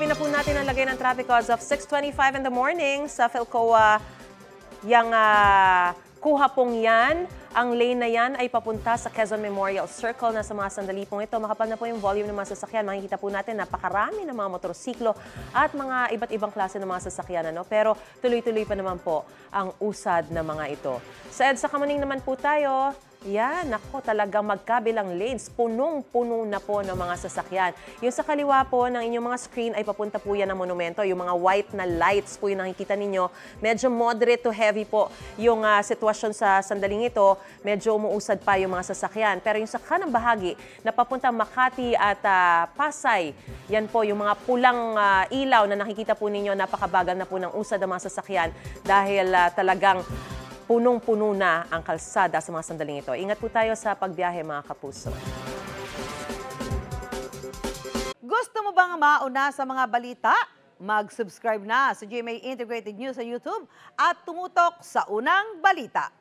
Alamin na po natin ang lagay ng traffic as of 6:25 in the morning sa Philcoa. Yang kuha pong yan, ang lane na yan ay papunta sa Quezon Memorial Circle na sa mga sandali pong ito. Makapal na po yung volume ng mga sasakyan. Makikita po natin napakarami ng mga motorsiklo at mga iba't ibang klase ng mga sasakyan. Pero tuloy-tuloy pa naman po ang usad ng mga ito. Sa EDSA Kamuning naman po tayo. Yan, ako talagang magkabilang lanes. Punong-puno na po ng mga sasakyan. Yung sa kaliwa po ng inyong mga screen ay papunta po yan ng monumento. Yung mga white na lights po yung nakikita ninyo. Medyo moderate to heavy po yung sitwasyon sa sandaling ito. Medyo umuusad pa yung mga sasakyan. Pero yung sa kanang bahagi na papunta Makati at Pasay, yan po yung mga pulang ilaw na nakikita po ninyo. Napakabagal na po ng usad ng mga sasakyan dahil talagang punong-puno na ang kalsada sa mga sandaling ito. Ingat po tayo sa pagbiyahe, mga kapuso. Gusto mo bang mauna sa mga balita? Mag-subscribe na sa GMA Integrated News sa YouTube at tumutok sa Unang Balita.